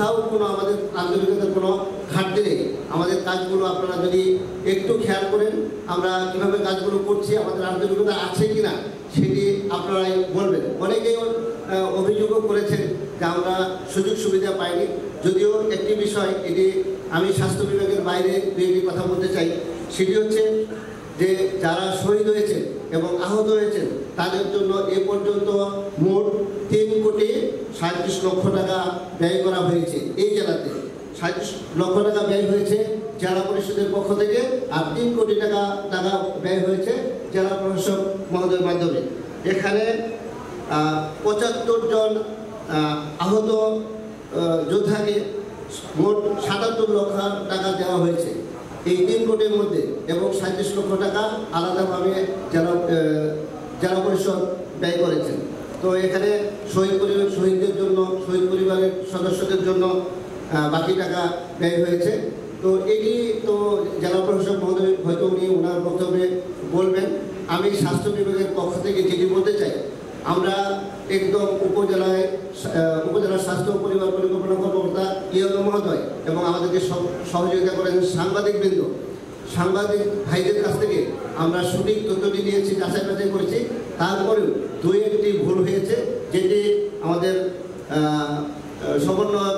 কোথাও কোনো আমাদের আন্তরিকতার কোনো ঘাটতি নেই। আমাদের কাজগুলো আপনারা যদি একটু খেয়াল করেন, আমরা কীভাবে কাজগুলো করছি, আমাদের আন্তরিকতা আছে কি না সেটি আপনারাই বলবেন। অনেকেই অভিযোগও করেছেন যে আমরা সুযোগ সুবিধা পাইনি। যদিও একটি বিষয়, এটি আমি স্বাস্থ্য বিভাগের বাইরে দুই কথা বলতে চাই, সেটি হচ্ছে যে যারা শহীদ হয়েছেন এবং আহত হয়েছেন তাদের জন্য এ পর্যন্ত মোট 3,37 লক্ষ টাকা ব্যয় করা হয়েছে। এই জেলাতে 37 লক্ষ টাকা ব্যয় হয়েছে জেলা পরিষদের পক্ষ থেকে, আর 3 কোটি টাকা ব্যয় হয়েছে জেলা প্রশাসক মহোদয়ের মাধ্যমে। এখানে 75 জন আহত যোদ্ধাকে মোট 77 লক্ষ টাকা দেওয়া হয়েছে এই 3 কোটির মধ্যে, এবং 37 লক্ষ টাকা আলাদাভাবে জেলা পরিষদ ব্যয় করেছেন। তো এখানে শহীদদের জন্য, শহীদ পরিবারের সদস্যদের জন্য বাকি টাকা ব্যয় হয়েছে। তো এটি তো জেলা প্রশাসক মহোদয় হয়তো উনি ওনার বক্তব্যে বলবেন। আমি স্বাস্থ্য বিভাগের পক্ষ থেকে যেটি বলতে চাই, আমরা একদম উপজেলা স্বাস্থ্য পরিবার পরিকল্পনা কর্মকর্তা ইয়ন মহোদয় এবং আমাদেরকে সহযোগিতা করেন সাংবাদিক ভাইদের কাছ থেকে আমরা সঠিক তথ্যটি নিয়েছি, যাচাই বাছাই করেছি। তারপরেও 2-1টি ভুল হয়েছে, যেটি আমাদের সমন্বয়ক,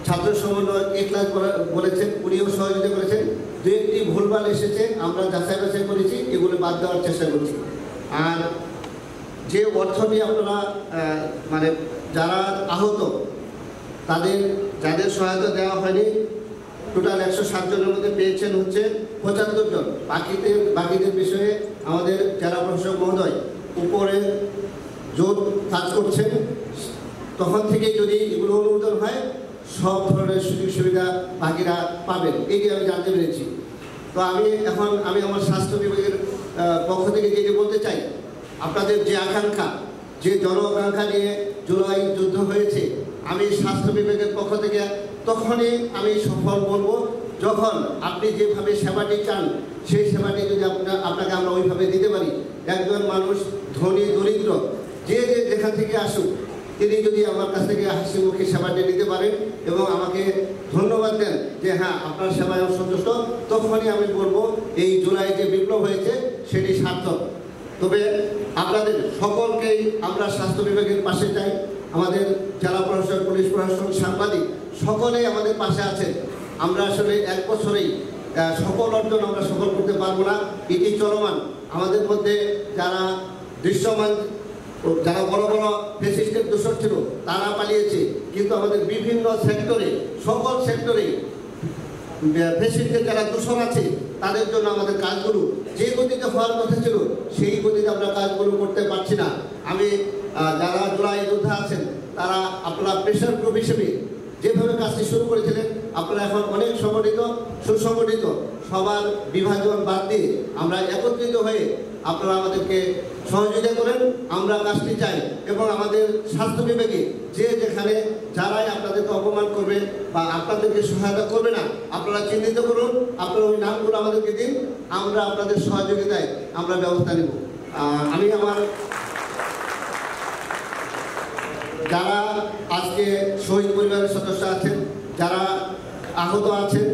ছাত্র সমন্বয়ক ক্লাস বলেছেন, উনিও সহযোগিতা করেছেন। 2-1টি ভুলভাল এসেছে, আমরা যাচাই বাছাই করেছি, এগুলো বাদ দেওয়ার চেষ্টা করছি। আর যে অর্থটি আপনারা মানে যারা আহত যাদের সহায়তা দেওয়া হয়নি, টোটাল 107 জনের মধ্যে পেয়েছেন হচ্ছে 75 জন। বাকিদের বিষয়ে আমাদের জেলা প্রশাসক মহোদয় উপরে জোর কাজ করছেন। তখন থেকে যদি এগুলো অনুমোদন হয়, সব ধরনের সুযোগ সুবিধা বাকিরা পাবেন, এটি আমি জানতে পেরেছি। তো আমি আমার স্বাস্থ্য বিভাগের পক্ষ থেকে যেটি বলতে চাই, আপনাদের যে আকাঙ্ক্ষা, যে জন আকাঙ্ক্ষা নিয়ে জুলাই যুদ্ধ হয়েছে, আমি স্বাস্থ্য বিভাগের পক্ষ থেকে তখনই আমি সফল বলবো যখন আপনি যেভাবে সেবাটি চান, সেই সেবাটি যদি আপনাকে আমরা ওইভাবে দিতে পারি। একজন মানুষ ধনী দরিদ্র যেখান থেকে আসুক, তিনি যদি আমার কাছ থেকে হাসি মুখে সেবাটি নিতে পারেন এবং আমাকে ধন্যবাদ দেন যে হ্যাঁ আপনার সেবায় সন্তুষ্ট, তখনই আমি বলবো এই জুলাই যে বিপ্লব হয়েছে সেটি সার্থক। তবে আপনাদের সকলকেই আমরা স্বাস্থ্য বিভাগের পাশে চাই। আমাদের জেলা প্রশাসন, পুলিশ প্রশাসন, সাংবাদিক সকলেই আমাদের পাশে আছেন। আমরা আসলে এক বছরেই সকল অর্জন আমরা সফল করতে পারবো না, এটি চলমান। আমাদের মধ্যে যারা দৃশ্যমান, যারা বড় বড় ফ্যাসিস্টের দোষর ছিল তারা পালিয়েছে, কিন্তু আমাদের বিভিন্ন সেক্টরে, সকল সেক্টরে ফ্যাসিস্টের যারা দোষর আছে তাদের জন্য আমাদের কাজগুলো যে গতিতে হওয়ার কথা ছিল সেই গতিতে আমরা কাজগুলো করতে পারছি না। আমি যারা জুলাই যোদ্ধা আছেন তারা আপনারা প্রেশার গ্রুপ হিসেবে যেভাবে কাজটি শুরু করেছিলেন, আপনারা এখন অনেক সুসংগঠিত, সবার বিভাজন বাদ দিয়ে আমরা একত্রিত হয়ে আপনারা আমাদেরকে সহযোগিতা করেন। আমরা কাজটি চাই এবং আমাদের স্বাস্থ্য বিভাগে যেখানে যারাই আপনাদেরকে অপমান করবে বা আপনাদেরকে সহায়তা করবে না, আপনারা চিহ্নিত করুন, আপনারা ওই নামগুলো আমাদেরকে দিন, আমরা আপনাদের সহযোগিতায় আমরা ব্যবস্থা নেব। আমি আমার যারা আজকে শহীদ পরিবারের সদস্য আছেন, যারা আহত আছেন,